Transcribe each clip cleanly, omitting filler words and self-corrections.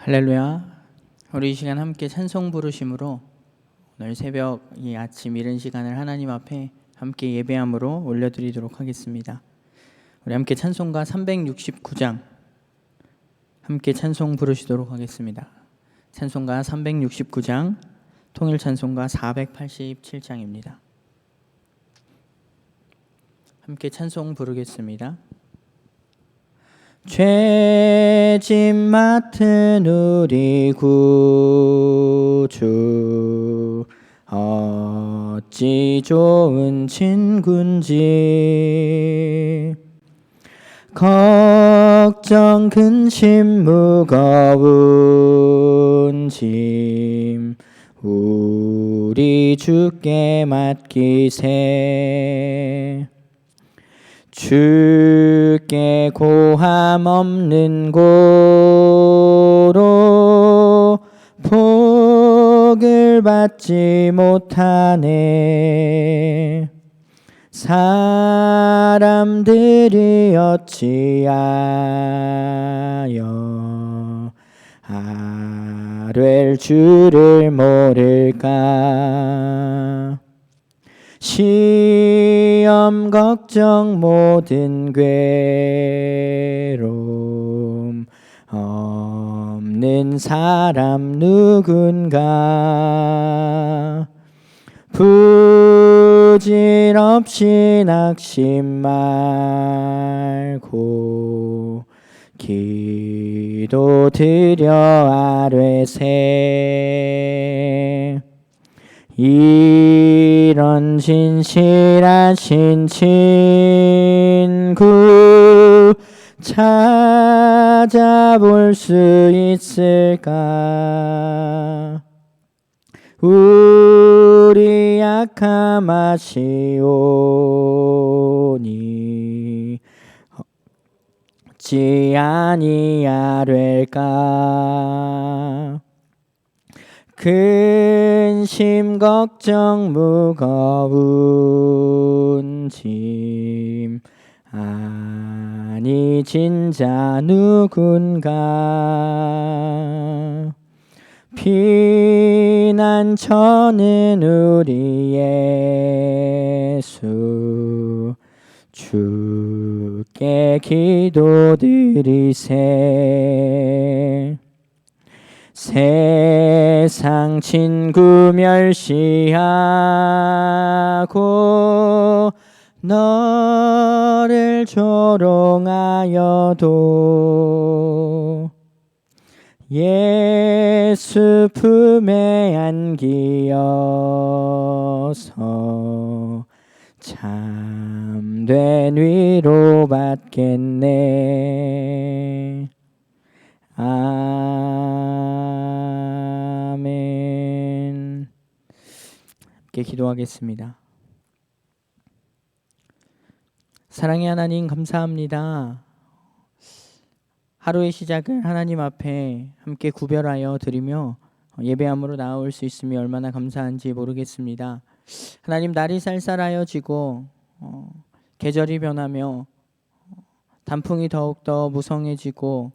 할렐루야. 우리 이 시간 함께 찬송 부르심으로 오늘 새벽 이 아침 이른 시간을 하나님 앞에 함께 예배함으로 올려드리도록 하겠습니다. 우리 함께 찬송가 369장 함께 찬송 부르시도록 하겠습니다. 찬송가 369장 통일 찬송가 487장입니다. 함께 찬송 부르겠습니다. 죄짐 맡은 우리 구주 어찌 좋은 친군지 걱정 근심 무거운 짐 우리 주께 맡기세. 주께 고함 없는 고로 복을 받지 못하네. 사람들이 어찌하여 아뢰 주를 모를까. 시험 걱정 모든 괴로움 없는 사람 누군가. 부질없이 낙심 말고 기도 드려 아뢰세. 이런 진실하신 친구 찾아볼 수 있을까. 우리 약함 아시오니 어찌 아니하될까. 근심 걱정 무거운 짐 아니 진자 누군가. 피난처는 우리 예수 주께 기도드리세. 세상 친구 멸시하고 너를 조롱하여도 예수 품에 안기어서 참된 위로 받겠네. 아멘. 함께 기도하겠습니다. 사랑의 하나님, 감사합니다. 하루의 시작을 하나님 앞에 함께 구별하여 드리며 예배함으로 나올 수 있음이 얼마나 감사한지 모르겠습니다. 하나님, 날이 쌀쌀하여지고 계절이 변하며 단풍이 더욱더 무성해지고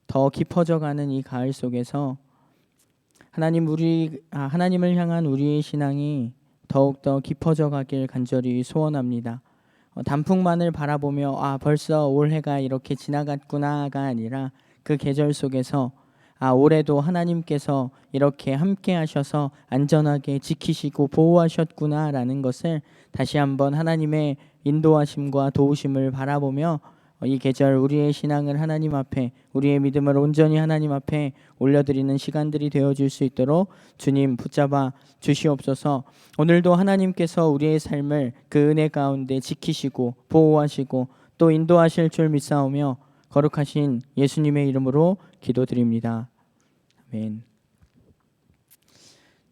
더 깊어져가는 이 가을 속에서 하나님을 향한 우리의 신앙이 더욱더 깊어져 가길 간절히 소원합니다. 단풍만을 바라보며 벌써 올해가 이렇게 지나갔구나가 아니라 그 계절 속에서 올해도 하나님께서 이렇게 함께 하셔서 안전하게 지키시고 보호하셨구나라는 것을 다시 한번 하나님의 인도하심과 도우심을 바라보며 이 계절 우리의 신앙을 하나님 앞에, 우리의 믿음을 온전히 하나님 앞에 올려드리는 시간들이 되어줄 수 있도록 주님 붙잡아 주시옵소서. 오늘도 하나님께서 우리의 삶을 그 은혜 가운데 지키시고 보호하시고 또 인도하실 줄 믿사오며 거룩하신 예수님의 이름으로 기도드립니다. 아멘.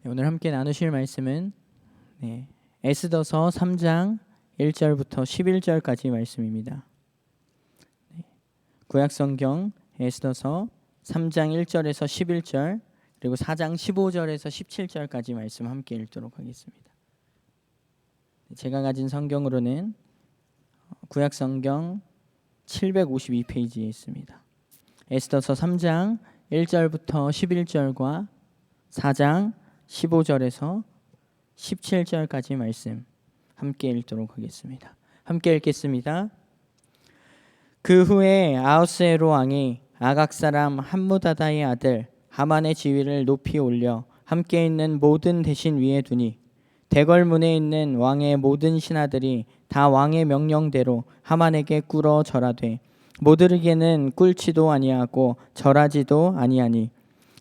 오늘 함께 나누실 말씀은 에스더서 3장 1절부터 11절까지 말씀입니다. 구약성경 에스더서 3장 1절에서 11절 그리고 4장 15절에서 17절까지 말씀 함께 읽도록 하겠습니다. 제가 가진 성경으로는 구약성경 752페이지에 있습니다. 에스더서 3장 1절부터 11절과 4장 15절에서 17절까지 말씀 함께 읽도록 하겠습니다. 함께 읽겠습니다. 그 후에 아하스웨로 왕이 아각 사람 함무다다의 아들 하만의 지위를 높이 올려 함께 있는 모든 대신 위에 두니 대궐문에 있는 왕의 모든 신하들이 다 왕의 명령대로 하만에게 꿇어 절하되 모르드게는 꿇지도 아니하고 절하지도 아니하니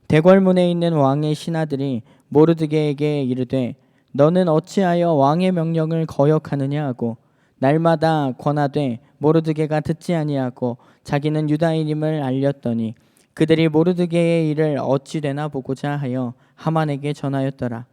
대궐문에 있는 왕의 신하들이 모르드게에게 이르되 너는 어찌하여 왕의 명령을 거역하느냐 하고 날마다 권하되 모르드게가 듣지 아니하고 자기는 유다인임을 알렸더니 그들이 모르드게의 일을 어찌 되나 보고자 하여 하만에게 전하였더라.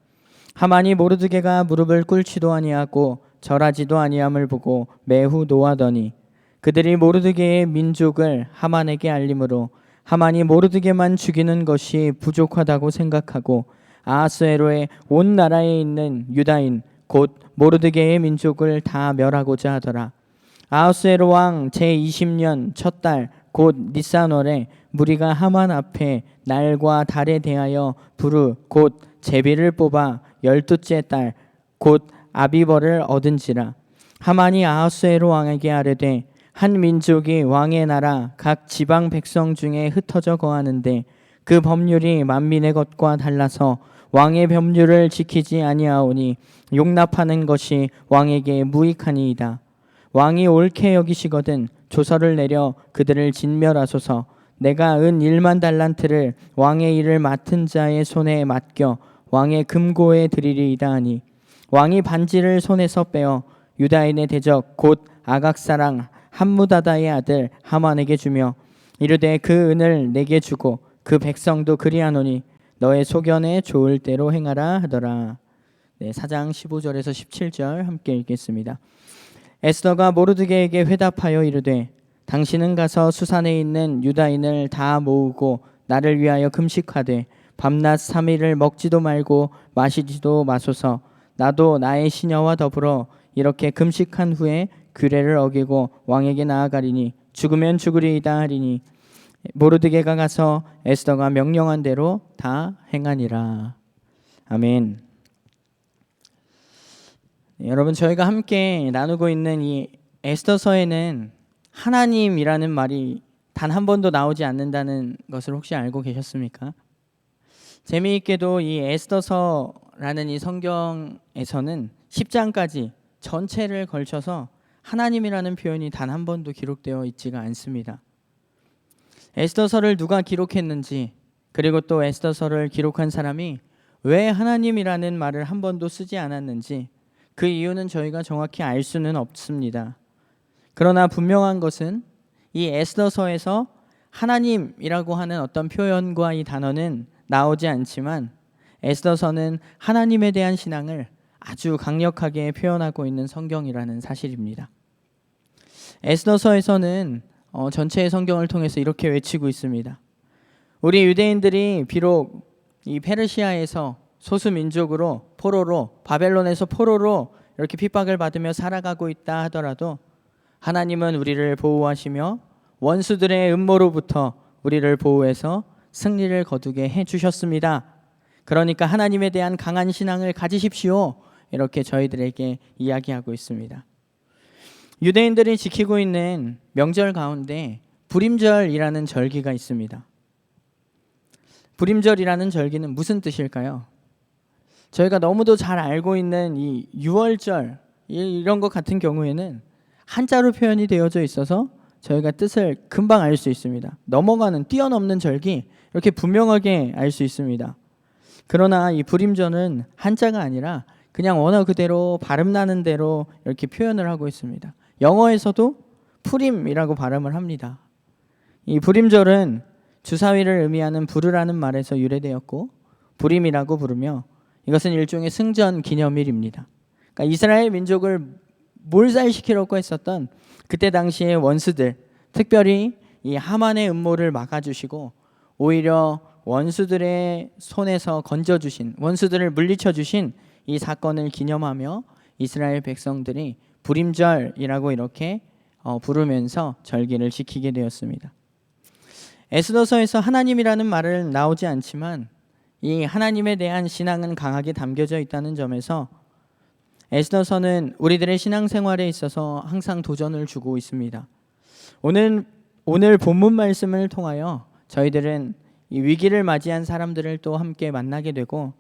하만이 모르드게가 무릎을 꿇지도 아니하고 절하지도 아니함을 보고 매우 노하더니 그들이 모르드게의 민족을 하만에게 알림으로 하만이 모르드게만 죽이는 것이 부족하다고 생각하고 아하스웨로의 온 나라에 있는 유다인 곧 모르드게의 민족을 다 멸하고자 하더라. 아하스웨로 왕 제20년 첫 달 곧 니산월에 무리가 하만 앞에 날과 달에 대하여 부르 곧 제비를 뽑아 12째 달 곧 아비벌을 얻은지라. 하만이 아하스웨로 왕에게 아뢰되 한 민족이 왕의 나라 각 지방 백성 중에 흩어져 거하는데 그 법률이 만민의 것과 달라서 왕의 법률을 지키지 아니하오니 용납하는 것이 왕에게 무익하니이다. 왕이 옳게 여기시거든 조서를 내려 그들을 진멸하소서. 내가 은 1만 달란트를 왕의 일을 맡은 자의 손에 맡겨 왕의 금고에 드리리이다 하니 왕이 반지를 손에서 빼어 유다인의 대적 곧 아각사랑 함무다다의 아들 하만에게 주며 이르되 그 은을 내게 주고 그 백성도 그리하노니 너의 소견에 좋을 대로 행하라 하더라. 4장 15절에서 17절 함께 읽겠습니다. 에스더가 모르드게에게 회답하여 이르되 당신은 가서 수산에 있는 유다인을 다 모으고 나를 위하여 금식하되 밤낮 3일을 먹지도 말고 마시지도 마소서. 나도 나의 시녀와 더불어 이렇게 금식한 후에 규례를 어기고 왕에게 나아가리니 죽으면 죽으리이다 하리니 모르드게가 가서 에스더가 명령한 대로 다 행하니라. 아멘. 여러분, 저희가 함께 나누고 있는 이 에스더서에는 하나님이라는 말이 단 한 번도 나오지 않는다는 것을 혹시 알고 계셨습니까? 재미있게도 이 에스더서라는 이 성경에서는 10장까지 전체를 걸쳐서 하나님이라는 표현이 단 한 번도 기록되어 있지가 않습니다. 에스더서를 누가 기록했는지, 그리고 또 에스더서를 기록한 사람이 왜 하나님이라는 말을 한 번도 쓰지 않았는지, 그 이유는 저희가 정확히 알 수는 없습니다. 그러나 분명한 것은 이 에스더서에서 하나님이라고 하는 어떤 표현과 이 단어는 나오지 않지만 에스더서는 하나님에 대한 신앙을 아주 강력하게 표현하고 있는 성경이라는 사실입니다. 에스더서에서는 전체의 성경을 통해서 이렇게 외치고 있습니다. 우리 유대인들이 비록 이 페르시아에서 소수 민족으로 포로로, 바벨론에서 포로로 이렇게 핍박을 받으며 살아가고 있다 하더라도 하나님은 우리를 보호하시며 원수들의 음모로부터 우리를 보호해서 승리를 거두게 해주셨습니다. 그러니까 하나님에 대한 강한 신앙을 가지십시오. 이렇게 저희들에게 이야기하고 있습니다. 유대인들이 지키고 있는 명절 가운데 불임절이라는 절기가 있습니다. 불임절이라는 절기는 무슨 뜻일까요? 저희가 너무도 잘 알고 있는 이 유월절 이런 것 같은 경우에는 한자로 표현이 되어져 있어서 저희가 뜻을 금방 알 수 있습니다. 넘어가는, 뛰어넘는 절기, 이렇게 분명하게 알 수 있습니다. 그러나 이 불임절은 한자가 아니라 그냥 언어 그대로 발음 나는 대로 이렇게 표현을 하고 있습니다. 영어에서도 푸림이라고 발음을 합니다. 이 불임절은 주사위를 의미하는 부르라는 말에서 유래되었고 불임이라고 부르며 이것은 일종의 승전 기념일입니다. 그러니까 이스라엘 민족을 몰살시키려고 했었던 그때 당시의 원수들, 특별히 이 하만의 음모를 막아주시고 오히려 원수들의 손에서 건져주신, 원수들을 물리쳐주신 이 사건을 기념하며 이스라엘 백성들이 불임절이라고 이렇게 부르면서 절기를 지키게 되었습니다. 에스더서에서 하나님이라는 말을 나오지 않지만 이 하나님에 대한 신앙은 강하게 담겨져 있다는 점에서 에스더서는 우리들의 신앙생활에 있어서 항상 도전을 주고 있습니다. 오늘 본문 말씀을 통하여 저희들은 이 위기를 맞이한 사람들을 또 함께 만나게 되고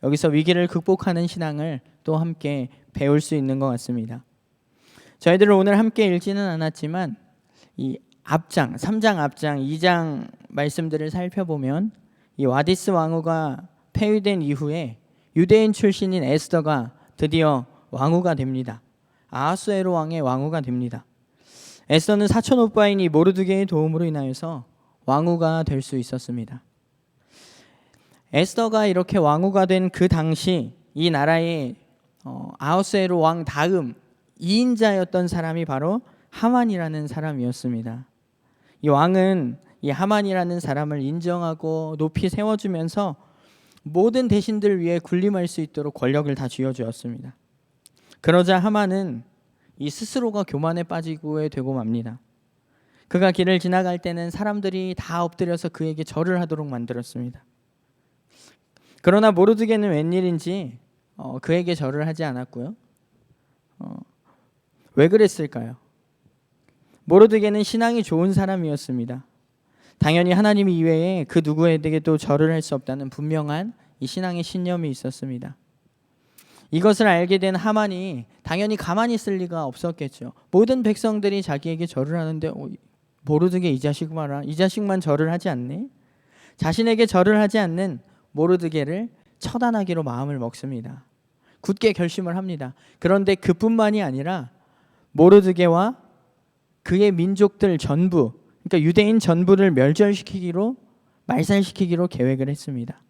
여기서 위기를 극복하는 신앙을 또 함께 배울 수 있는 것 같습니다. 저희들은 오늘 함께 읽지는 않았지만 이 앞장, 3장 앞장, 2장 말씀들을 살펴보면 이 와디스 왕후가 폐위된 이후에 유대인 출신인 에스더가 드디어 왕후가 됩니다. 아하수에로 왕의 왕후가 됩니다. 에스더는 사촌 오빠인 이 모르드게의 도움으로 인하여서 왕후가 될 수 있었습니다. 에스더가 이렇게 왕후가 된 그 당시 이 나라의 아하수에로 왕 다음 2인자였던 사람이 바로 하만이라는 사람이었습니다. 이 왕은 이 하만이라는 사람을 인정하고 높이 세워주면서 모든 대신들 위에 군림할 수 있도록 권력을 다 쥐어주었습니다. 그러자 하만은 이 스스로가 교만에 빠지고 되고 맙니다. 그가 길을 지나갈 때는 사람들이 다 엎드려서 그에게 절을 하도록 만들었습니다. 그러나 모르드게는 웬일인지 그에게 절을 하지 않았고요. 왜 그랬을까요? 모르드게는 신앙이 좋은 사람이었습니다. 당연히 하나님 이외에 그 누구에게도 절을 할 수 없다는 분명한 이 신앙의 신념이 있었습니다. 이것을 알게 된 하만이 당연히 가만히 있을 리가 없었겠죠. 모든 백성들이 자기에게 절을 하는데 모르드게 이 자식 봐라, 이 자식만 절을 하지 않네. 자신에게 절을 하지 않는 모르드게를 처단하기로 마음을 먹습니다. 굳게 결심을 합니다. 그런데 그뿐만이 아니라 모르드게와 그의 민족들 전부, 그러니까 유대인 전부를 말살시키기로 계획을 했습니다.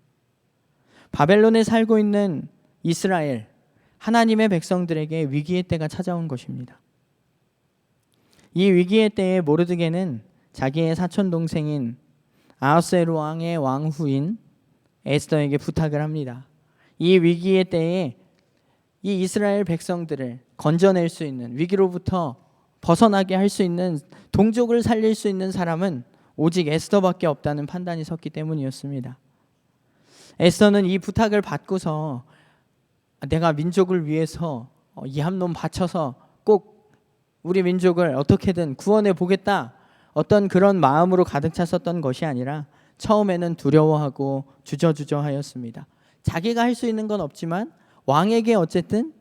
바벨론에 살고 있는 이스라엘, 하나님의 백성들에게 위기의 때가 찾아온 것입니다. 이 위기의 때에 모르드게는 자기의 사촌 동생인 아하수에로 왕의 왕후인 에스더에게 부탁을 합니다. 이 위기의 때에 이 이스라엘 백성들을 건져낼 수 있는, 위기로부터 벗어나게 할 수 있는, 동족을 살릴 수 있는 사람은 오직 에스더밖에 없다는 판단이 섰기 때문이었습니다. 에스더는 이 부탁을 받고서 내가 민족을 위해서 이 한 놈 바쳐서 꼭 우리 민족을 어떻게든 구원해 보겠다, 어떤 그런 마음으로 가득 찼었던 것이 아니라 처음에는 두려워하고 주저주저하였습니다. 자기가 할 수 있는 건 없지만 왕에게 어쨌든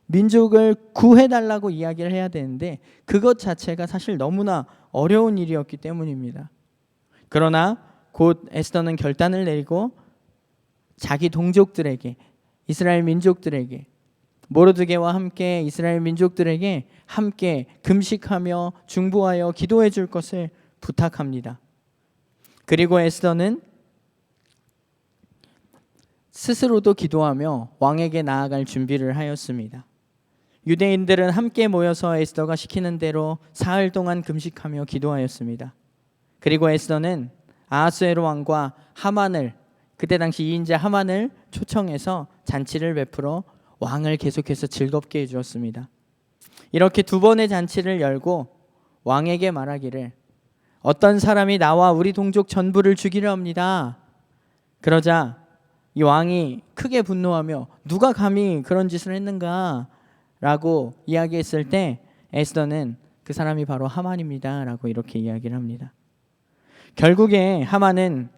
민족을 구해달라고 이야기를 해야 되는데 그것 자체가 사실 너무나 어려운 일이었기 때문입니다. 그러나 곧 에스더는 결단을 내리고 자기 동족들에게, 이스라엘 민족들에게, 모르드게와 함께 이스라엘 민족들에게 함께 금식하며 중보하여 기도해 줄 것을 부탁합니다. 그리고 에스더는 스스로도 기도하며 왕에게 나아갈 준비를 하였습니다. 유대인들은 함께 모여서 에스더가 시키는 대로 사흘 동안 금식하며 기도하였습니다. 그리고 에스더는 아하수에로 왕과 하만을, 그때 당시 2인자 하만을 초청해서 잔치를 베풀어 왕을 계속해서 즐겁게 해주었습니다. 이렇게 두 번의 잔치를 열고 왕에게 말하기를 어떤 사람이 나와 우리 동족 전부를 죽이려 합니다. 그러자 이 왕이 크게 분노하며 누가 감히 그런 짓을 했는가 라고 이야기했을 때 에스더는 그 사람이 바로 하만입니다 라고 이렇게 이야기를 합니다. 결국에 하만은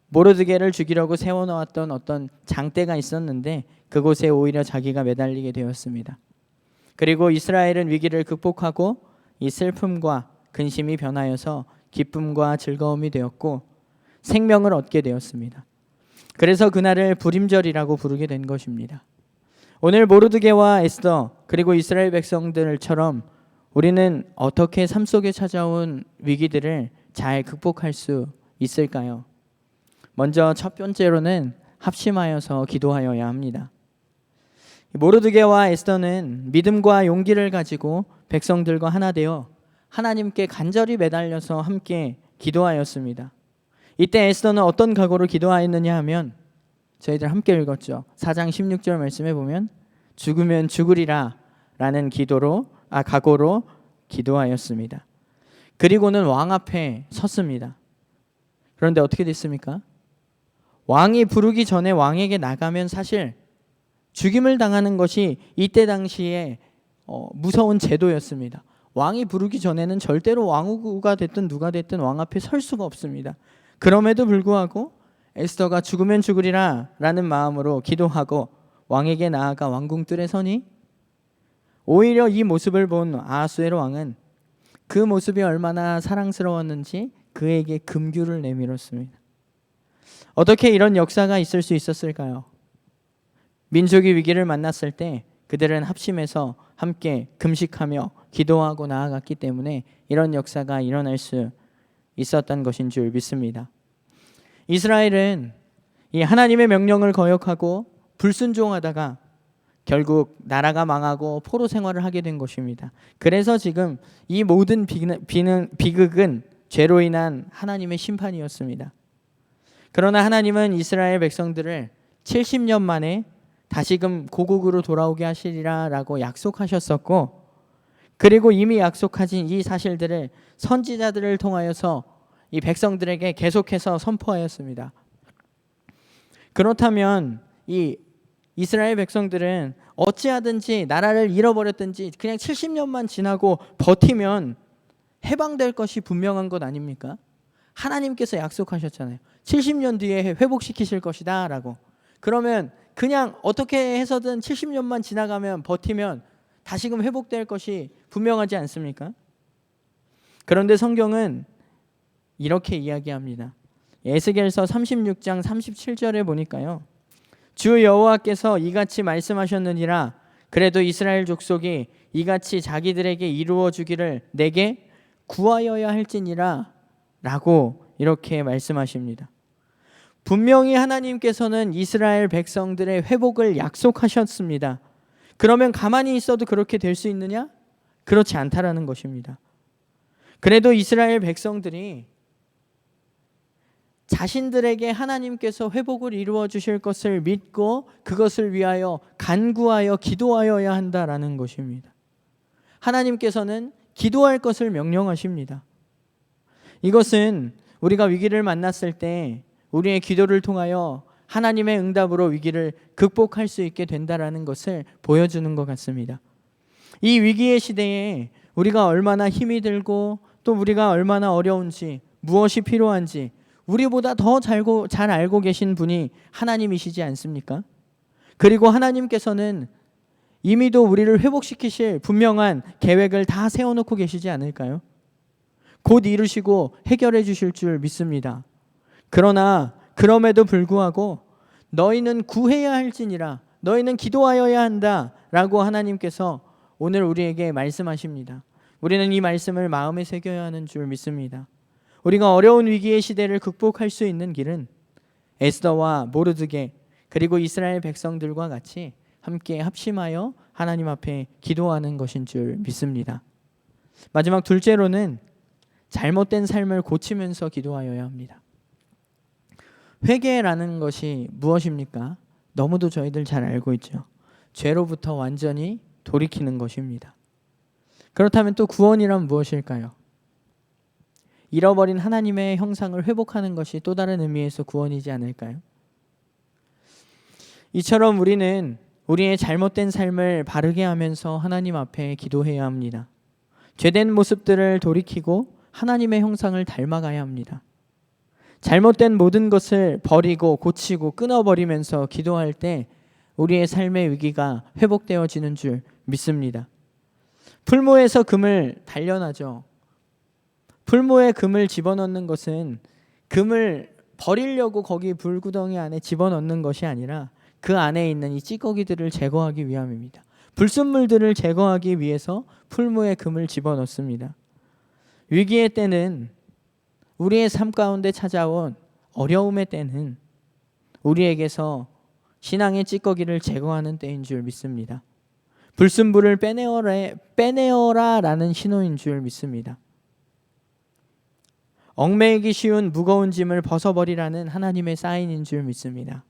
모르드게를 죽이려고 세워놓았던 어떤 장대가 있었는데 그곳에 오히려 자기가 매달리게 되었습니다. 그리고 이스라엘은 위기를 극복하고 이 슬픔과 근심이 변하여서 기쁨과 즐거움이 되었고 생명을 얻게 되었습니다. 그래서 그날을 불임절이라고 부르게 된 것입니다. 오늘 모르드게와 에스더 그리고 이스라엘 백성들처럼 우리는 어떻게 삶 속에 찾아온 위기들을 잘 극복할 수 있을까요? 먼저 첫 번째로는 합심하여서 기도하여야 합니다. 모르드게와 에스더는 믿음과 용기를 가지고 백성들과 하나 되어 하나님께 간절히 매달려서 함께 기도하였습니다. 이때 에스더는 어떤 각오로 기도하였느냐 하면 저희들 함께 읽었죠. 4장 16절 말씀에 보면 죽으면 죽으리라 라는 각오로 기도하였습니다. 그리고는 왕 앞에 섰습니다. 그런데 어떻게 됐습니까? 왕이 부르기 전에 왕에게 나가면 사실 죽임을 당하는 것이 이때 당시에 무서운 제도였습니다. 왕이 부르기 전에는 절대로 왕후가 됐든 누가 됐든 왕 앞에 설 수가 없습니다. 그럼에도 불구하고 에스더가 죽으면 죽으리라 라는 마음으로 기도하고 왕에게 나아가 왕궁뜰에 서니 오히려 이 모습을 본 아하수에로 왕은 그 모습이 얼마나 사랑스러웠는지 그에게 금규를 내밀었습니다. 어떻게 이런 역사가 있을 수 있었을까요? 민족이 위기를 만났을 때 그들은 합심해서 함께 금식하며 기도하고 나아갔기 때문에 이런 역사가 일어날 수 있었던 것인 줄 믿습니다. 이스라엘은 이 하나님의 명령을 거역하고 불순종하다가 결국 나라가 망하고 포로 생활을 하게 된 것입니다. 그래서 지금 이 모든 비극은 죄로 인한 하나님의 심판이었습니다. 그러나 하나님은 이스라엘 백성들을 70년 만에 다시금 고국으로 돌아오게 하시리라 라고 약속하셨었고, 그리고 이미 약속하신 이 사실들을 선지자들을 통하여서 이 백성들에게 계속해서 선포하였습니다. 그렇다면 이 이스라엘 백성들은 어찌하든지 나라를 잃어버렸든지 그냥 70년만 지나고 버티면 해방될 것이 분명한 것 아닙니까? 하나님께서 약속하셨잖아요. 70년 뒤에 회복시키실 것이다 라고. 그러면 그냥 어떻게 해서든 70년만 지나가면 버티면 다시금 회복될 것이 분명하지 않습니까? 그런데 성경은 이렇게 이야기합니다. 에스겔서 36장 37절에 보니까요, 주 여호와께서 이같이 말씀하셨느니라. 그래도 이스라엘 족속이 이같이 자기들에게 이루어 주기를 내게 구하여야 할지니라 라고 이렇게 말씀하십니다. 분명히 하나님께서는 이스라엘 백성들의 회복을 약속하셨습니다. 그러면 가만히 있어도 그렇게 될 수 있느냐? 그렇지 않다라는 것입니다. 그래도 이스라엘 백성들이 자신들에게 하나님께서 회복을 이루어 주실 것을 믿고 그것을 위하여 간구하여 기도하여야 한다라는 것입니다. 하나님께서는 기도할 것을 명령하십니다. 이것은 우리가 위기를 만났을 때 우리의 기도를 통하여 하나님의 응답으로 위기를 극복할 수 있게 된다라는 것을 보여주는 것 같습니다. 이 위기의 시대에 우리가 얼마나 힘이 들고 또 우리가 얼마나 어려운지, 무엇이 필요한지 우리보다 더 잘 알고 계신 분이 하나님이시지 않습니까? 그리고 하나님께서는 이미도 우리를 회복시키실 분명한 계획을 다 세워놓고 계시지 않을까요? 곧 이루시고 해결해 주실 줄 믿습니다. 그러나 그럼에도 불구하고 너희는 구해야 할지니라, 너희는 기도하여야 한다 라고 하나님께서 오늘 우리에게 말씀하십니다. 우리는 이 말씀을 마음에 새겨야 하는 줄 믿습니다. 우리가 어려운 위기의 시대를 극복할 수 있는 길은 에스더와 모르드게 그리고 이스라엘 백성들과 같이 함께 합심하여 하나님 앞에 기도하는 것인 줄 믿습니다. 마지막 둘째로는 잘못된 삶을 고치면서 기도하여야 합니다. 회개라는 것이 무엇입니까? 너무도 저희들 잘 알고 있죠. 죄로부터 완전히 돌이키는 것입니다. 그렇다면 또 구원이란 무엇일까요? 잃어버린 하나님의 형상을 회복하는 것이 또 다른 의미에서 구원이지 않을까요? 이처럼 우리는 우리의 잘못된 삶을 바르게 하면서 하나님 앞에 기도해야 합니다. 죄된 모습들을 돌이키고 하나님의 형상을 닮아가야 합니다. 잘못된 모든 것을 버리고 고치고 끊어버리면서 기도할 때 우리의 삶의 위기가 회복되어지는 줄 믿습니다. 풀무에서 금을 단련하죠. 풀무에 금을 집어넣는 것은 금을 버리려고 거기 불구덩이 안에 집어넣는 것이 아니라 그 안에 있는 이 찌꺼기들을 제거하기 위함입니다. 불순물들을 제거하기 위해서 풀무에 금을 집어넣습니다. 위기의 때는, 우리의 삶 가운데 찾아온 어려움의 때는 우리에게서 신앙의 찌꺼기를 제거하는 때인 줄 믿습니다. 불순물을 빼내어라 라는 신호인 줄 믿습니다. 얽매이기 쉬운 무거운 짐을 벗어버리라는 하나님의 사인인 줄 믿습니다.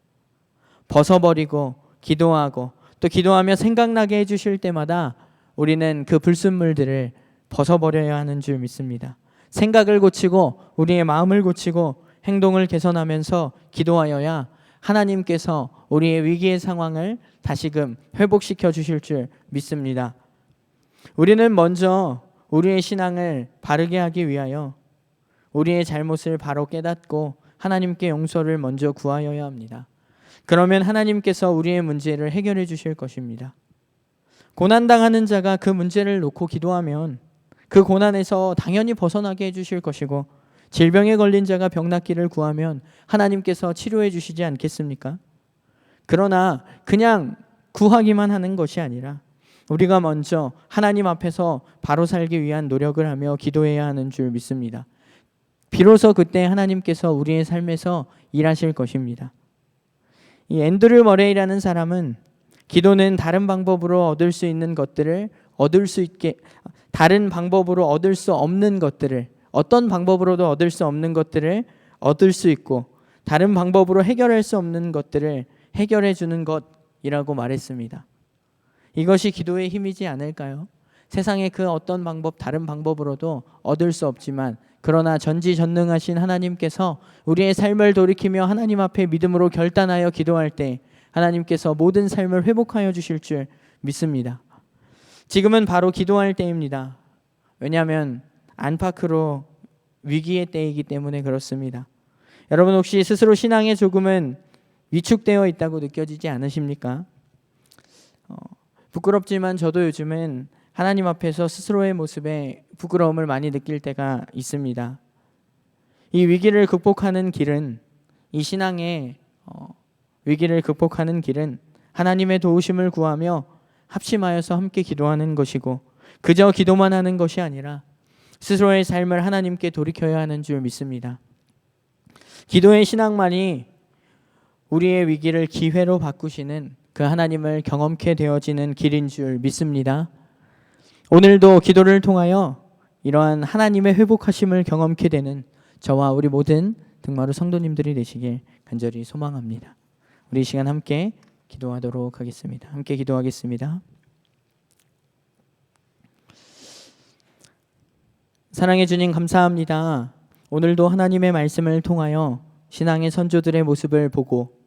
벗어버리고 기도하고 또 기도하며 생각나게 해주실 때마다 우리는 그 불순물들을 벗어버려야 하는 줄 믿습니다. 생각을 고치고 우리의 마음을 고치고 행동을 개선하면서 기도하여야 하나님께서 우리의 위기의 상황을 다시금 회복시켜 주실 줄 믿습니다. 우리는 먼저 우리의 신앙을 바르게 하기 위하여 우리의 잘못을 바로 깨닫고 하나님께 용서를 먼저 구하여야 합니다. 그러면 하나님께서 우리의 문제를 해결해 주실 것입니다. 고난당하는 자가 그 문제를 놓고 기도하면 그 고난에서 당연히 벗어나게 해주실 것이고, 질병에 걸린 자가 병 낫기를 구하면 하나님께서 치료해 주시지 않겠습니까? 그러나 그냥 구하기만 하는 것이 아니라 우리가 먼저 하나님 앞에서 바로 살기 위한 노력을 하며 기도해야 하는 줄 믿습니다. 비로소 그때 하나님께서 우리의 삶에서 일하실 것입니다. 이 앤드류 머레이라는 사람은 기도는 다른 방법으로 얻을 수 있는 것들을 얻을 수 있게, 다른 방법으로 얻을 수 없는 것들을, 어떤 방법으로도 얻을 수 없는 것들을 얻을 수 있고, 다른 방법으로 해결할 수 없는 것들을 해결해 주는 것이라고 말했습니다. 이것이 기도의 힘이지 않을까요? 세상의 그 어떤 방법, 다른 방법으로도 얻을 수 없지만, 그러나 전지전능하신 하나님께서 우리의 삶을 돌이키며 하나님 앞에 믿음으로 결단하여 기도할 때 하나님께서 모든 삶을 회복하여 주실 줄 믿습니다. 지금은 바로 기도할 때입니다. 왜냐하면 안팎으로 위기의 때이기 때문에 그렇습니다. 여러분 혹시 스스로 신앙에 조금은 위축되어 있다고 느껴지지 않으십니까? 부끄럽지만 저도 요즘은 하나님 앞에서 스스로의 모습에 부끄러움을 많이 느낄 때가 있습니다. 이 위기를 극복하는 길은, 이 신앙의 위기를 극복하는 길은 하나님의 도우심을 구하며 합심하여서 함께 기도하는 것이고, 그저 기도만 하는 것이 아니라 스스로의 삶을 하나님께 돌이켜야 하는 줄 믿습니다. 기도의 신앙만이 우리의 위기를 기회로 바꾸시는 그 하나님을 경험케 되어지는 길인 줄 믿습니다. 오늘도 기도를 통하여 이러한 하나님의 회복하심을 경험케 되는 저와 우리 모든 등마루 성도님들이 되시길 간절히 소망합니다. 우리 이 시간 함께 기도하도록 하겠습니다. 함께 기도하겠습니다. 사랑해 주님 감사합니다. 오늘도 하나님의 말씀을 통하여 신앙의 선조들의 모습을 보고,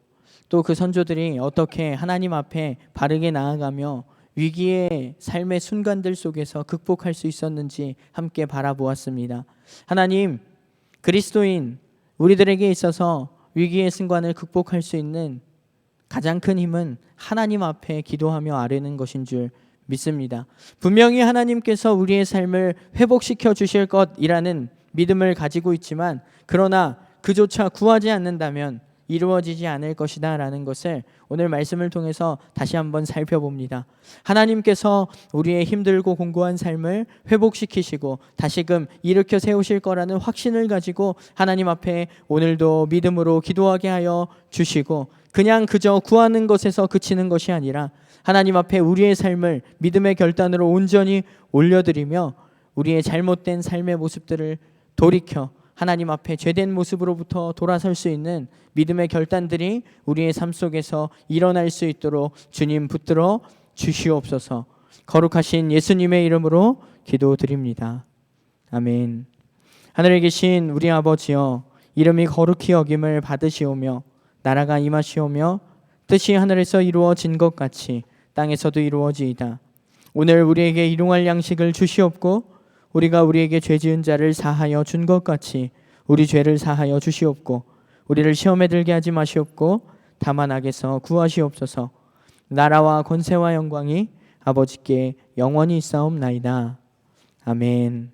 또 그 선조들이 어떻게 하나님 앞에 바르게 나아가며 위기의 삶의 순간들 속에서 극복할 수 있었는지 함께 바라보았습니다. 하나님, 그리스도인 우리들에게 있어서 위기의 순간을 극복할 수 있는 가장 큰 힘은 하나님 앞에 기도하며 아뢰는 것인 줄 믿습니다. 분명히 하나님께서 우리의 삶을 회복시켜 주실 것이라는 믿음을 가지고 있지만, 그러나 그조차 구하지 않는다면 이루어지지 않을 것이다 라는 것을 오늘 말씀을 통해서 다시 한번 살펴봅니다. 하나님께서 우리의 힘들고 공고한 삶을 회복시키시고 다시금 일으켜 세우실 거라는 확신을 가지고 하나님 앞에 오늘도 믿음으로 기도하게 하여 주시고, 그냥 그저 구하는 것에서 그치는 것이 아니라 하나님 앞에 우리의 삶을 믿음의 결단으로 온전히 올려드리며 우리의 잘못된 삶의 모습들을 돌이켜 하나님 앞에 죄된 모습으로부터 돌아설 수 있는 믿음의 결단들이 우리의 삶 속에서 일어날 수 있도록 주님 붙들어 주시옵소서. 거룩하신 예수님의 이름으로 기도드립니다. 아멘. 하늘에 계신 우리 아버지여, 이름이 거룩히 여김을 받으시오며 나라가 임하시오며 뜻이 하늘에서 이루어진 것 같이 땅에서도 이루어지이다. 오늘 우리에게 일용할 양식을 주시옵고, 우리가 우리에게 죄 지은 자를 사하여 준 것 같이 우리 죄를 사하여 주시옵고, 우리를 시험에 들게 하지 마시옵고 다만 악에서 구하시옵소서. 나라와 권세와 영광이 아버지께 영원히 있사옵나이다. 아멘.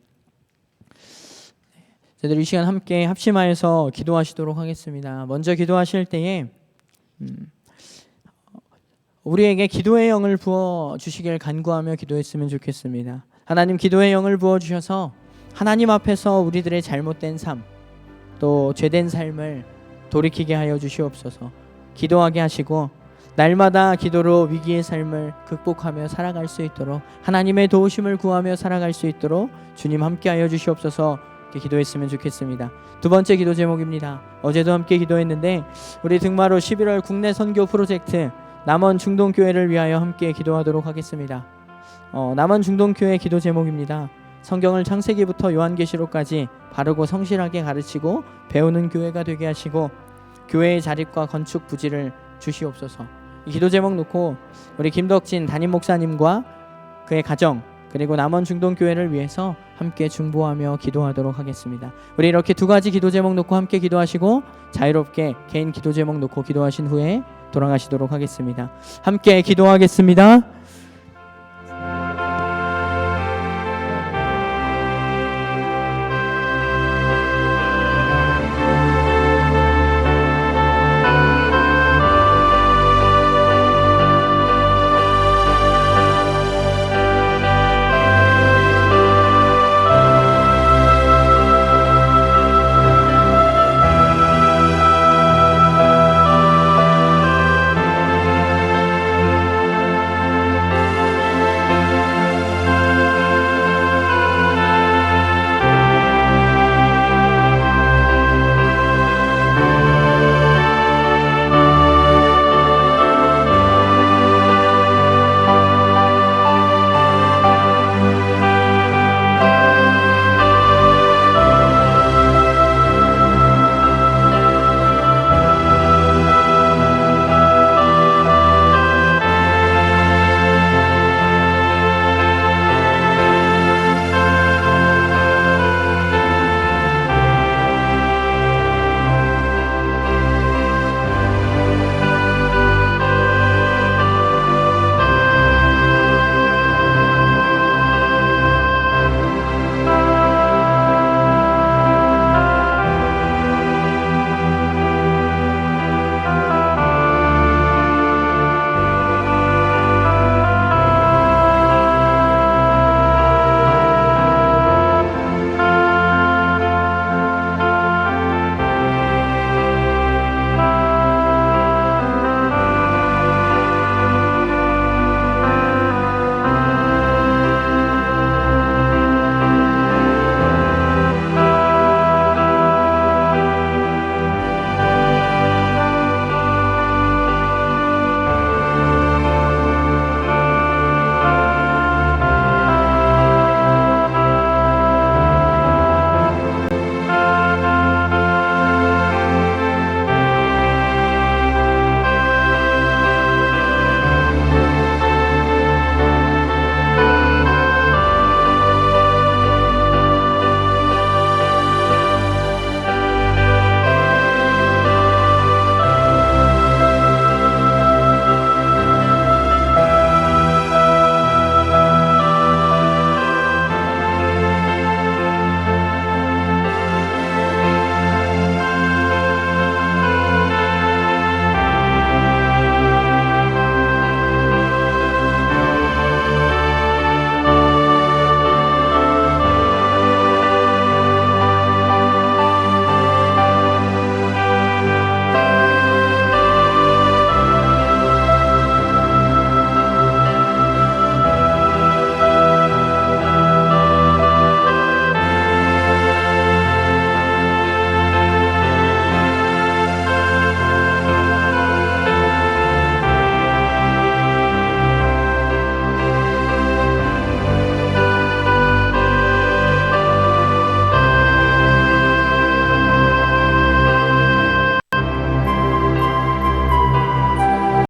저희들 이 시간 함께 합심하여서 기도하시도록 하겠습니다. 먼저 기도하실 때에 우리에게 기도의 영을 부어주시길 간구하며 기도했으면 좋겠습니다. 하나님, 기도의 영을 부어주셔서 하나님 앞에서 우리들의 잘못된 삶, 또 죄된 삶을 돌이키게 하여 주시옵소서. 기도하게 하시고 날마다 기도로 위기의 삶을 극복하며 살아갈 수 있도록, 하나님의 도우심을 구하며 살아갈 수 있도록 주님 함께하여 주시옵소서. 이렇게 기도했으면 좋겠습니다. 두 번째 기도 제목입니다. 어제도 함께 기도했는데 우리 등마로 11월 국내 선교 프로젝트 남원 중동교회를 위하여 함께 기도하도록 하겠습니다. 남원 중동교회 기도 제목입니다. 성경을 창세기부터 요한계시록까지 바르고 성실하게 가르치고 배우는 교회가 되게 하시고 교회의 자립과 건축 부지를 주시옵소서. 이 기도 제목 놓고 우리 김덕진 담임 목사님과 그의 가정 그리고 남원 중동교회를 위해서 함께 중보하며 기도하도록 하겠습니다. 우리 이렇게 두 가지 기도 제목 놓고 함께 기도하시고 자유롭게 개인 기도 제목 놓고 기도하신 후에 돌아가시도록 하겠습니다. 함께 기도하겠습니다.